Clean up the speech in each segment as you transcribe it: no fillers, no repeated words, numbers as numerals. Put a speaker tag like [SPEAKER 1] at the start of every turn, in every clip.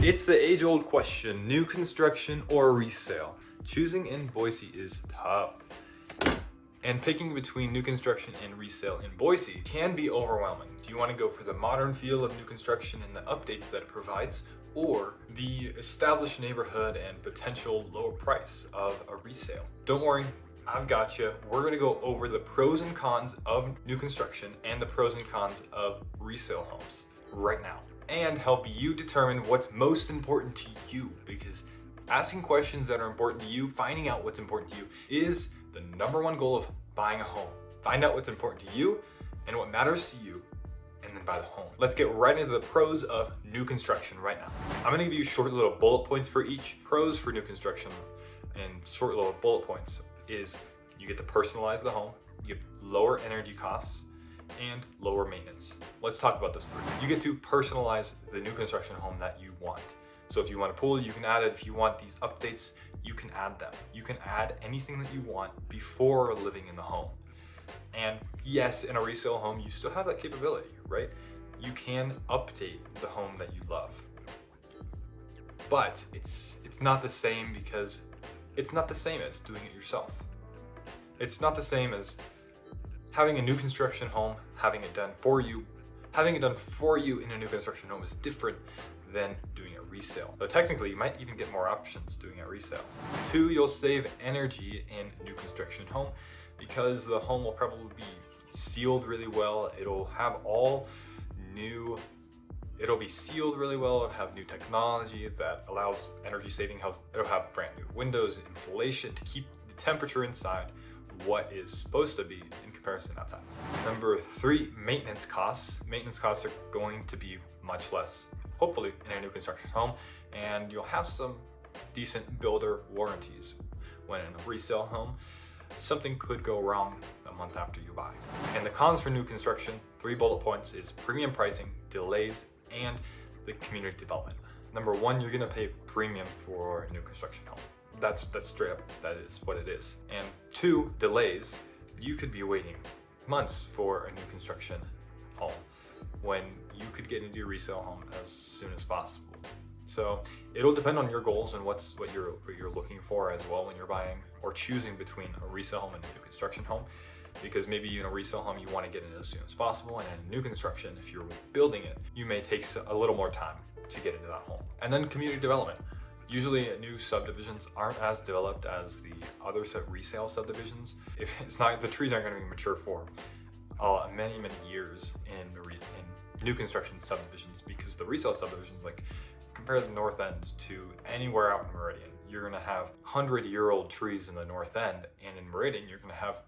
[SPEAKER 1] It's the age-old question, new construction or resale? Choosing in Boise is tough. And picking between new construction and resale in Boise can be overwhelming. Do you want to go for the modern feel of new construction and the updates that it provides, or the established neighborhood and potential lower price of a resale? Don't worry, I've got you. We're going to go over the pros and cons of new construction and the pros and cons of resale homes right now, and help you determine what's most important to you, because asking questions that are important to you, finding out what's important to you, is the number one goal of buying a home. Find out what's important to you and what matters to you, and then buy the home. Let's get right into the pros of new construction right now. I'm gonna give you short little bullet points for each. Pros for new construction and short little bullet points is you get to personalize the home, you get lower energy costs, and lower maintenance. Let's talk about those three. You get to personalize the new construction home that you want. So if you want a pool, you can add it. If you want these updates, you can add them. You can add anything that you want before living in the home. And yes, in a resale home, you still have that capability, right? You can update the home that you love. But it's not the same, because it's not the same as doing it yourself. It's not the same as having a new construction home, having it done for you. Having it done for you in a new construction home is different than doing a resale. But technically, you might even get more options doing a resale. 2, you'll save energy in a new construction home because the home will probably be sealed really well. It'll be sealed really well. It'll have new technology that allows energy saving. It'll have brand new windows, insulation to keep the temperature inside what is supposed to be in comparison outside. Number 3, maintenance costs. Maintenance costs are going to be much less, hopefully, in a new construction home, and you'll have some decent builder warranties. When in a resale home, something could go wrong a month after you buy. And the cons for new construction, 3 bullet points, is premium pricing, delays, and the community development. Number 1, you're gonna pay premium for a new construction home. That's straight up, that is what it is. And 2, delays. You could be waiting months for a new construction home when you could get into your resale home as soon as possible. So it'll depend on your goals and what you're looking for as well when you're buying or choosing between a resale home and a new construction home. Because maybe in a resale home you want to get in as soon as possible, and in a new construction, if you're building it, you may take a little more time to get into that home. And then community development. Usually new subdivisions aren't as developed as the other resale subdivisions. If it's not, the trees aren't going to be mature for many years in new construction subdivisions, because the resale subdivisions, like compare the north end to anywhere out in Meridian, you're going to have 100-year-old trees in the north end, and in Meridian you're going to have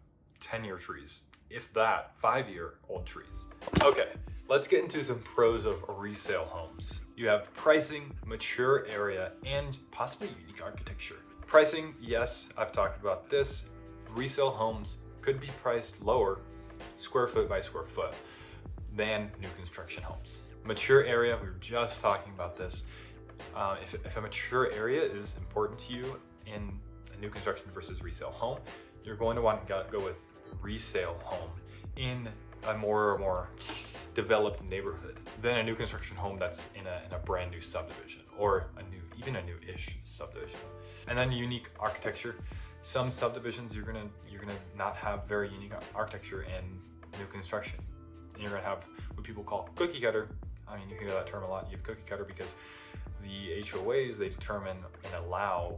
[SPEAKER 1] 10-year trees, if that, 5-year-old trees. Okay, let's get into some pros of resale homes. You have pricing, mature area, and possibly unique architecture. Pricing, yes, I've talked about this. Resale homes could be priced lower, square foot by square foot, than new construction homes. Mature area, we were just talking about this. If a mature area is important to you in a new construction versus resale home, you're going to want to go with resale home in a more developed neighborhood than a new construction home that's in a brand new subdivision, or even a new-ish subdivision. And then unique architecture. Some subdivisions you're gonna not have very unique architecture in new construction. And you're gonna have what people call cookie cutter. I mean, you hear that term a lot. You have cookie cutter because the HOAs, they determine and allow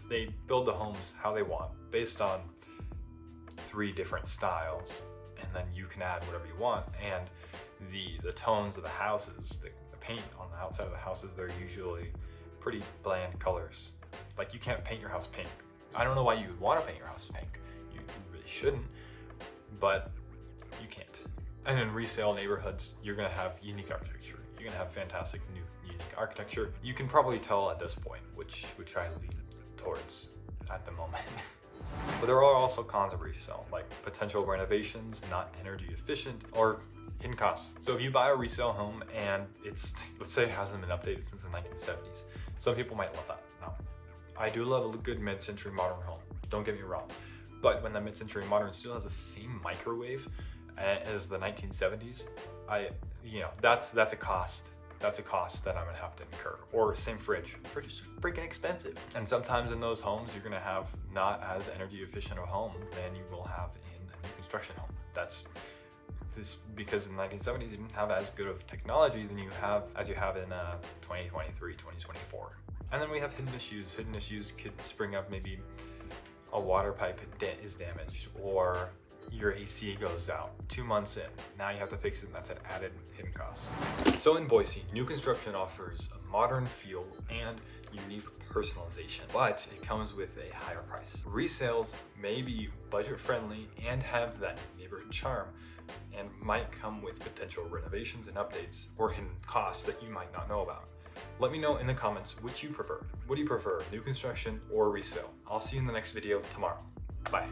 [SPEAKER 1] they build the homes how they want based on 3 different styles, and then you can add whatever you want. And the tones of the houses, the paint on the outside of the houses, they're usually pretty bland colors. Like, you can't paint your house pink. I don't know why you would want to paint your house pink. You really shouldn't, but you can't. And in resale neighborhoods, you're gonna have unique architecture. You're gonna have fantastic new unique architecture. You can probably tell at this point which I lean towards at the moment. But there are also cons of resale, like potential renovations, not energy efficient, or hidden costs. So if you buy a resale home and let's say it hasn't been updated since the 1970s, some people might love that. Now, I do love a good mid-century modern home, don't get me wrong. But when the mid-century modern still has the same microwave as the 1970s, that's a cost That's a cost that I'm gonna have to incur. Or same fridge. Fridge is freaking expensive. And sometimes in those homes, you're gonna have not as energy efficient a home than you will have in a new construction home. That's this because in the 1970s, you didn't have as good of technology as you have in 2023, 2024. And then we have hidden issues. Hidden issues could spring up, maybe a water pipe is damaged, or your AC goes out 2 months in. Now you have to fix it, and that's an added hidden cost. So in Boise, new construction offers a modern feel and unique personalization, but it comes with a higher price. Resales may be budget friendly and have that neighborhood charm, and might come with potential renovations and updates or hidden costs that you might not know about. Let me know in the comments which you prefer. What do you prefer, new construction or resale? I'll see you in the next video tomorrow. Bye.